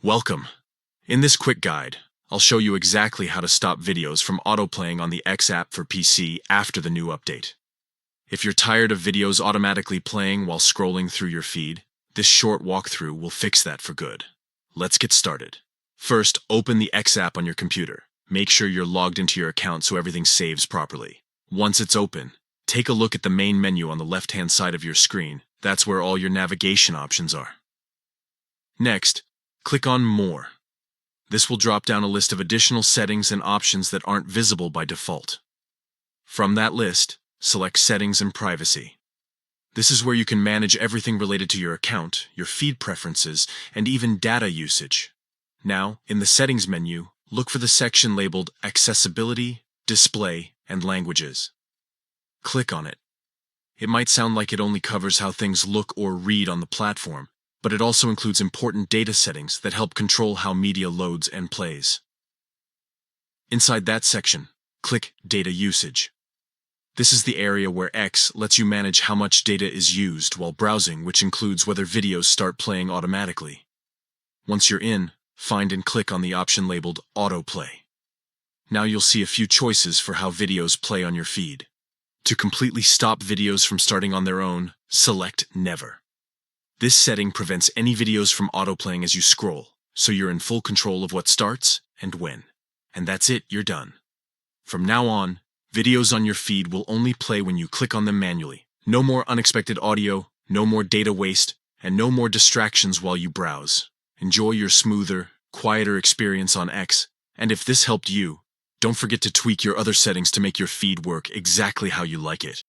Welcome. In this quick guide, I'll show you exactly how to stop videos from autoplaying on the X app for PC after the new update. If you're tired of videos automatically playing while scrolling through your feed, this short walkthrough will fix that for good. Let's get started. First, open the X app on your computer. Make sure you're logged into your account so everything saves properly. Once it's open, take a look at the main menu on the left-hand side of your screen. That's where all your navigation options are. Next, click on More. This will drop down a list of additional settings and options that aren't visible by default. From that list, select Settings and Privacy. This is where you can manage everything related to your account, your feed preferences, and even data usage. Now, in the Settings menu, look for the section labeled Accessibility, Display, and Languages. Click on it. It might sound like it only covers how things look or read on the platform, but it also includes important data settings that help control how media loads and plays. Inside that section, click Data Usage. This is the area where X lets you manage how much data is used while browsing, which includes whether videos start playing automatically. Once you're in, find and click on the option labeled Autoplay. Now you'll see a few choices for how videos play on your feed. To completely stop videos from starting on their own, select Never. This setting prevents any videos from autoplaying as you scroll, so you're in full control of what starts and when. And that's it, you're done. From now on, videos on your feed will only play when you click on them manually. No more unexpected audio, no more data waste, and no more distractions while you browse. Enjoy your smoother, quieter experience on X, and if this helped you, don't forget to tweak your other settings to make your feed work exactly how you like it.